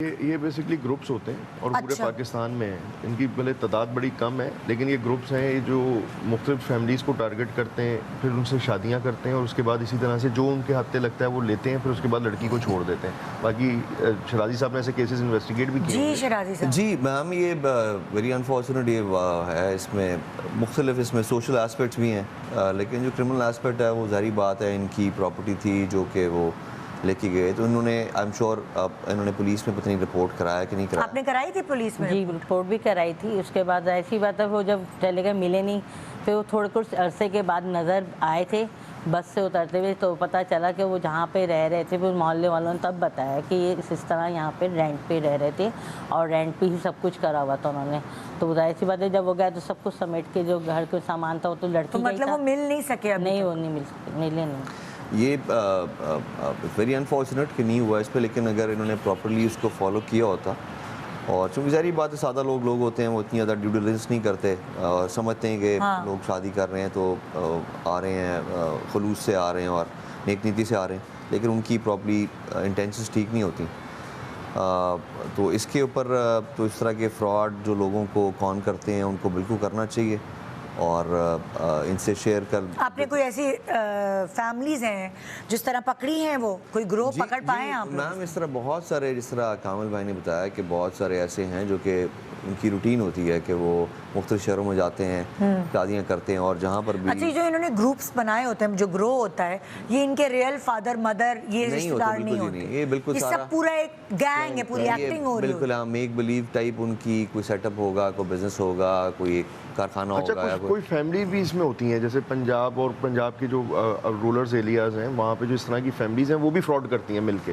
ये basically groups होते हैं और पूरे अच्छा। पाकिस्तान में हैं। इनकी भले तादाद बड़ी कम है, लेकिन ये ग्रुप्स हैं ये जो मुख्तलिफ फैमिलीज़ को टारगेट करते हैं, फिर उनसे शादियां करते हैं और उसके बाद इसी तरह से जो उनके हाथ लगता है वो लेते हैं, फिर उसके बाद लड़की को छोड़ देते हैं। बाकी शराजी साहब ने ऐसे केसेस इन्वेस्टिगेट भी किए जी शराजी साहब। जी मैम, ये वेरी अनफॉर्चुनेट ये है। इसमें मुख्तलिफ इसमें सोशल एस्पेक्ट्स भी हैं, लेकिन जो क्रिमिनल एस्पेक्ट है वो ज़ाहिर बात है, इनकी प्रॉपर्टी थी जो कि वो लेके गए, तो इन्होंने आई एम श्योर इन्होंने पुलिस में पता नहीं रिपोर्ट कराया कि नहीं कराया। आपने कराई थी पुलिस में? जी रिपोर्ट भी कराई थी। उसके बाद ऐसी बात है वो जब चले गए मिले नहीं, फिर वो थोड़े कुछ अरसे के बाद नज़र आए थे बस से उतरते हुए, तो पता चला कि वो जहाँ पे रह रहे थे, फिर मोहल्ले वालों ने तब बताया कि ये इस तरह यहाँ पे रेंट पे रह रहे थे और रेंट पे ही सब कुछ करा हुआ था उन्होंने। तो जाहिर सी बात है जब वो गया तो सब कुछ समेट के जो घर का सामान था वो तो लड़की तो मतलब वो मिल नहीं सके अभी नहीं, तक? वो नहीं मिले नहीं। ये वेरी अनफॉर्चुनेट कि नहीं हुआ इस पर, लेकिन अगर इन्होंने प्रॉपरली उसको फॉलो किया होता, और चूँकि ज़ाहिर बात है सादा लोग होते हैं वो इतनी ज़्यादा ड्यू डिलिजेंस नहीं करते, समझते हैं कि हाँ। लोग शादी कर रहे हैं तो आ रहे हैं खुलूस से आ रहे हैं और नेक नीति से आ रहे हैं, लेकिन उनकी प्रॉपरली इंटेंशंस ठीक नहीं होती। तो इसके ऊपर तो इस तरह के फ्रॉड जो लोगों को कॉन करते हैं उनको बिल्कुल करना चाहिए और इनसे शेयर कर। आपने कोई ऐसी फैमिलीज हैं जिस तरह पकड़ी हैं, वो कोई ग्रोह पकड़ पाए हैं आप लोग? मैम इस तरह बहुत सारे, जिस तरह कामिल भाई ने बताया कि बहुत सारे ऐसे हैं जो कि उनकी रूटीन होती है कि वो मुख्तलिफ शहरों में जाते हैं, शादियाँ करते हैं और जहाँ पर भी। अच्छा, जो इन्होंने ग्रुप्स बनाए होते हैं, जो ग्रोह होता है, ये इनके रियल फादर मदर ये रिश्तेदार नहीं होते? ये बिल्कुल सारा सब पूरा एक गैंग है, पूरी एक्टिंग हो रही है। बिल्कुल हाँ, मेक बिलीव टाइप उनकी कोई सेटअप होगा, कोई बिजनेस होगा, कोई एक कारखाना अच्छा, होगा। कोई फैमिली भी इसमें होती हैं, जैसे पंजाब और पंजाब के जो रूरल एरियाज़ हैं वहाँ पे जो इस तरह की फैमिलीज़ हैं वो भी फ्रॉड करती हैं मिलके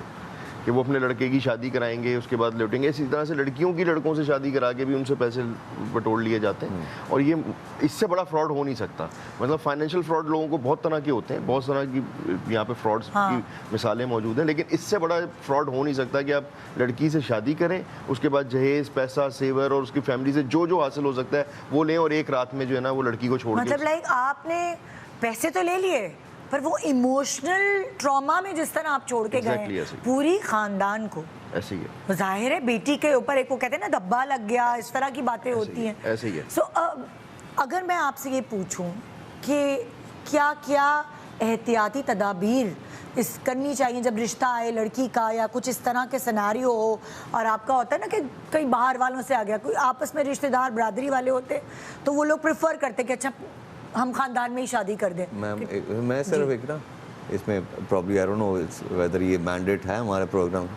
कि वो अपने लड़के की शादी कराएंगे उसके बाद लौटेंगे। इसी तरह से लड़कियों की लड़कों से शादी करा के भी उनसे पैसे बटोर लिए जाते हैं और ये इससे बड़ा फ्रॉड हो नहीं सकता। मतलब फाइनेंशियल फ्रॉड लोगों को बहुत तरह के होते हैं, बहुत तरह की यहाँ पे फ्रॉड्स की मिसालें मौजूद हैं, लेकिन इससे बड़ा फ्रॉड हो नहीं सकता कि आप लड़की से शादी करें, उसके बाद जहेज पैसा सेवर और उसकी फैमिली से जो जो हासिल हो सकता है वो लें और एक रात में जो है ना वो लड़की को छोड़ दें। मतलब लाइक आपने पैसे तो ले लिए पर वो इमोशनल ट्रॉमा में जिस तरह आप छोड़ के गए पूरी खानदान को, ऐसे ही है। जाहिर है बेटी के ऊपर एक वो कहते हैं ना धब्बा लग गया, इस तरह की बातें होती हैं। ऐसे ही है। सो अगर मैं आपसे ये पूछूं कि क्या क्या एहतियाती तदाबीर इस करनी चाहिए जब रिश्ता आए लड़की का या कुछ इस तरह के सिनेरियो हो और आपका होता है ना कि कई बाहर वालों से आ गया, कोई आपस में रिश्तेदार बरादरी वाले होते तो वो लोग प्रेफर करते कि अच्छा हम खानदान में ही शादी कर दें। मैं सिर्फ एक ना इसमें problem I don't know whether ये मैंडेट है हमारे प्रोग्राम।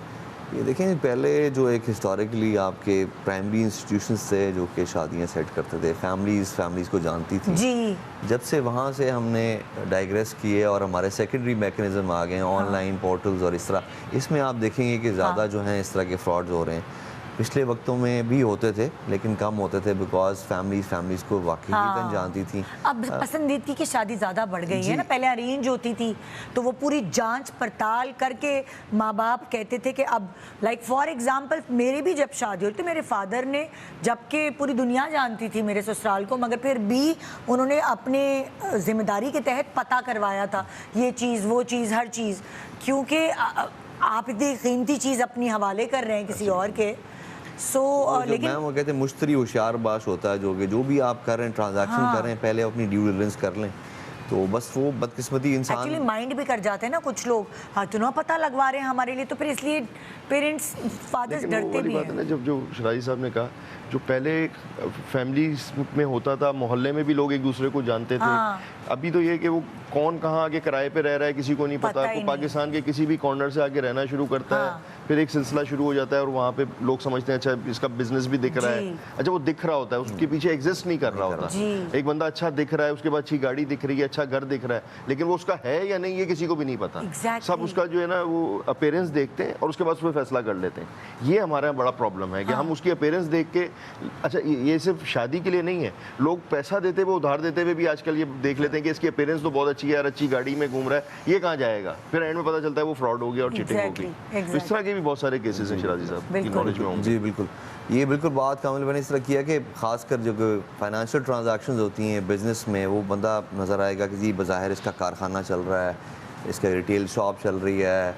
ये देखें पहले जो एक हिस्टोरिकली आपके प्राइमरी इंस्टीट्यूशंस थे जो कि शादियां सेट करते थे, फैमिलीज़ को जानती थी जी। जब से वहाँ से हमने डाइग्रेस किए और हमारे सेकेंडरी मैकेनिज्म आ गए, ऑनलाइन पोर्टल्स और इस तरह, इसमें आप देखेंगे कि ज़्यादा जो हैं इस तरह के फ्रॉड्स हो रहे हैं। पिछले वक्तों में भी होते थे लेकिन कम होते थे बिकॉज फैमिलीज को वाकई जानती थी। अब पसंदीदगी की शादी ज़्यादा बढ़ गई है ना, पहले अरेंज होती थी तो वो पूरी जांच पड़ताल करके माँ बाप कहते थे कि अब लाइक फॉर एग्जांपल मेरी भी जब शादी हुई तो मेरे फादर ने, जबकि पूरी दुनिया जानती थी मेरे ससुराल को, मगर फिर भी उन्होंने अपने जिम्मेदारी के तहत पता करवाया था ये चीज़ वो चीज़ हर चीज़, क्योंकि आप इतनी कीमती चीज़ अपनी हवाले कर रहे हैं किसी और के। लेकिन वो कहते हैं मुश्तरी होशियार बाश होता है जो भी आप कर रहे हैं ट्रांजैक्शन कर रहे हैं पहले अपनी ड्यू डिलिजेंस कर लें, तो बस वो बदकिस्मती इंसान एक्चुअली माइंड भी कर जाते हैं ना कुछ लोग, हाँ तो ना पता लगवा रहे हैं हमारे लिए, तो फिर इसलिए पेरेंट्स फादर्स डरते भी हैं। जब जो शराजी साहब ने कहा जो पहले फैमिली में होता था, मोहल्ले में भी लोग एक दूसरे को जानते थे, अभी तो ये कि वो कौन कहाँ आके किराए पे रह रहा है किसी को नहीं पता। वो पाकिस्तान के किसी भी कॉर्नर से आके रहना शुरू करता है, फिर एक सिलसिला शुरू हो जाता है और वहाँ पे लोग समझते हैं अच्छा इसका बिजनेस भी दिख रहा है। अच्छा वो दिख रहा होता है, उसके पीछे एग्जिस्ट नहीं कर रहा होता। एक बंदा अच्छा दिख रहा है, उसके बाद अच्छी गाड़ी दिख रही है, अच्छा घर दिख रहा है, लेकिन वो उसका है या नहीं ये किसी को भी नहीं पता। सब उसका जो है ना वो अपीयरेंस देखते हैं और उसके बाद उस पर फैसला कर लेते हैं। ये हमारा बड़ा प्रॉब्लम है कि हम उसकी अपीयरेंस देख के, अच्छा ये सिर्फ शादी के लिए नहीं है, लोग पैसा देते हुए उधार देते हुए भी आजकल ये देख लेते हैं कि इसकी अपीयरेंस तो बहुत अच्छी है यार, अच्छी गाड़ी में घूम रहा है, ये कहाँ जाएगा, फिर एंड में पता चलता है वो फ्रॉड हो गया और चीटिंग हो गई। इस तरह के भी बहुत सारे केसेस हैं शराजी साहब की नॉलेज में होंगे। जी बिल्कुल, ये बिल्कुल बात कामिल मैंने इस तरह किया कि खासकर जो फाइनेंशियल ट्रांजैक्शंस होती हैं बिजनेस में, वो बंदा नज़र आएगा कि जी बज़ाहिर इसका कारखाना चल रहा है, इसका रिटेल शॉप चल रही है,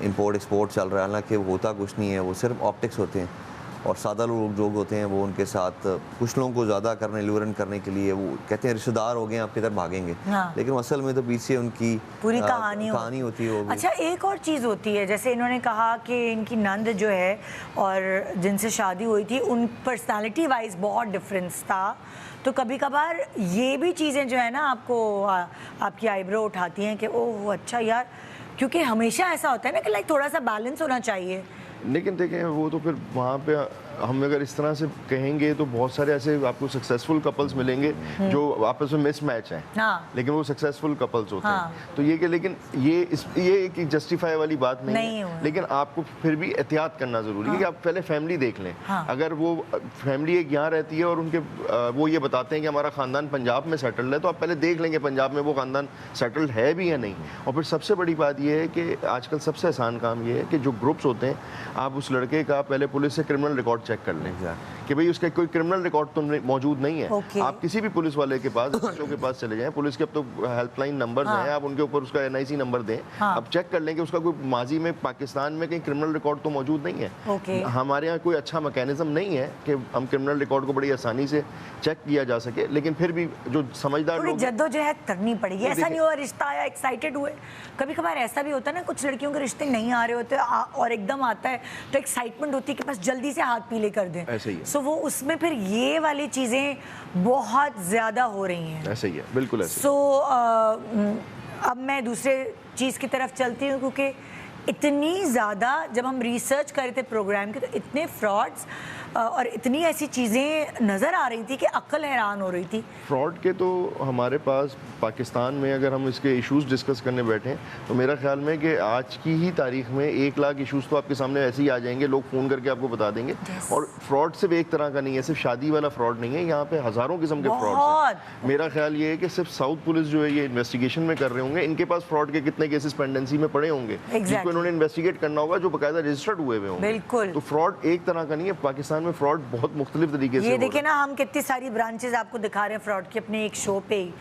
इंपोर्ट एक्सपोर्ट चल रहा है, हालांकि वो होता कुछ नहीं है, वो सिर्फ ऑप्टिक्स होते हैं। और सादा लोग जो होते हैं वो उनके साथ कुछ लोगों को ज़्यादा करने लूरन करने के लिए वो कहते हैं रिश्तेदार हो गए आपकी तरफ भागेंगे, हाँ। लेकिन असल में तो पीछे उनकी पूरी कहानी होती है वो भी। अच्छा, एक और चीज़ होती है, जैसे इन्होंने कहा कि इनकी नंद जो है और जिनसे शादी हुई थी उन पर्सनालिटी वाइज बहुत डिफरेंस था, तो कभी कभार ये भी चीज़ें जो है ना आपको आपकी आईब्रो उठाती हैं कि ओह अच्छा यार, क्योंकि हमेशा ऐसा होता है ना कि लाइक थोड़ा सा बैलेंस होना चाहिए। लेकिन देखें वो तो फिर वहाँ पे हम अगर इस तरह से कहेंगे तो बहुत सारे ऐसे आपको सक्सेसफुल कपल्स मिलेंगे जो आपस में मिसमैच हैं, हाँ। लेकिन वो सक्सेसफुल कपल्स होते हाँ। हैं। तो ये कि लेकिन ये एक जस्टिफाई वाली बात नहीं है, लेकिन आपको फिर भी एहतियात करना ज़रूरी है कि आप पहले फैमिली देख लें। हाँ। अगर वो फैमिली एक यहाँ रहती है और उनके वो ये बताते हैं कि हमारा ख़ानदान पंजाब में सेटल्ड है, तो आप पहले देख लेंगे पंजाब में वो ख़ानदान सेटल्ड है भी या नहीं। और फिर सबसे बड़ी बात ये है कि आजकल सबसे आसान काम ये है कि जो ग्रुप्स होते हैं, आप उस लड़के का पहले पुलिस से क्रिमिनल रिकॉर्ड चेक कर लें कि भाई उसका कोई क्रिमिनल रिकॉर्ड तो मौजूद नहीं है। Okay. आप किसी भी पुलिस वाले के पास के पास चले जाएं, पुलिस के अब तो हेल्पलाइन नंबर्स हैं, आप उनके ऊपर उसका NIC नंबर दें, आप चेक कर लें कि उसका कोई माजी में पाकिस्तान में कहीं क्रिमिनल रिकॉर्ड तो मौजूद नहीं है। Okay. हमारे यहाँ कोई अच्छा मैकेनिज्म नहीं है कि हम क्रिमिनल रिकॉर्ड को बड़ी आसानी से चेक किया जा सके, लेकिन फिर भी जो समझदार लोग जद्दोजहद करनी पड़ेगी। ऐसा नहीं हुआ रिश्ता आया एक्साइटेड हुए, कभी कभार ऐसा भी होता है ना, कुछ लड़कियों के रिश्ते नहीं आ रहे होते और एकदम आता है तो एक्साइटमेंट होती है कि बस जल्दी से हाथ पीले कर दें। ऐसे ही है। सो वो उसमें फिर ये वाली चीजें बहुत ज्यादा हो रही हैं। ऐसे ही है, बिल्कुल ऐसे। सो अब मैं दूसरे चीज़ की तरफ चलती हूँ, क्योंकि इतनी ज़्यादा जब हम रिसर्च कर रहे थे प्रोग्राम की तो इतने फ्रॉड्स और इतनी ऐसी चीज़ें नज़र आ रही थी कि अक्ल हैरान हो रही थी। फ्रॉड के तो हमारे पास पाकिस्तान में अगर हम इसके इश्यूज डिस्कस करने बैठे तो मेरा ख्याल में कि आज की ही तारीख में 1 लाख इश्यूज तो आपके सामने ऐसे ही आ जाएंगे, लोग फ़ोन करके आपको बता देंगे। और फ्रॉड सिर्फ एक तरह का नहीं है, सिर्फ शादी वाला फ्रॉड नहीं है, यहाँ पे हज़ारों किस्म के फ्रॉड हैं। मेरा ख्याल ये है कि सिर्फ साउथ पुलिस जो है ये इन्वेस्टिगेशन में कर रहे होंगे, इनके पास फ्रॉड के कितने केसेस पेंडेंसी में पड़े होंगे जिनको इन्होंने इन्वेस्टिगेट करना होगा, जो बाकायदा रजिस्टर्ड हुए हुए होंगे। बिल्कुल। तो फ्रॉड एक तरह का नहीं है, पाकिस्तान में फ्रॉड बहुत मुख्तलिफ तरीके से ये देखिए ना, हम कितनी सारी ब्रांचेस आपको दिखा रहे हैं फ्रॉड की अपने एक शो पे ही।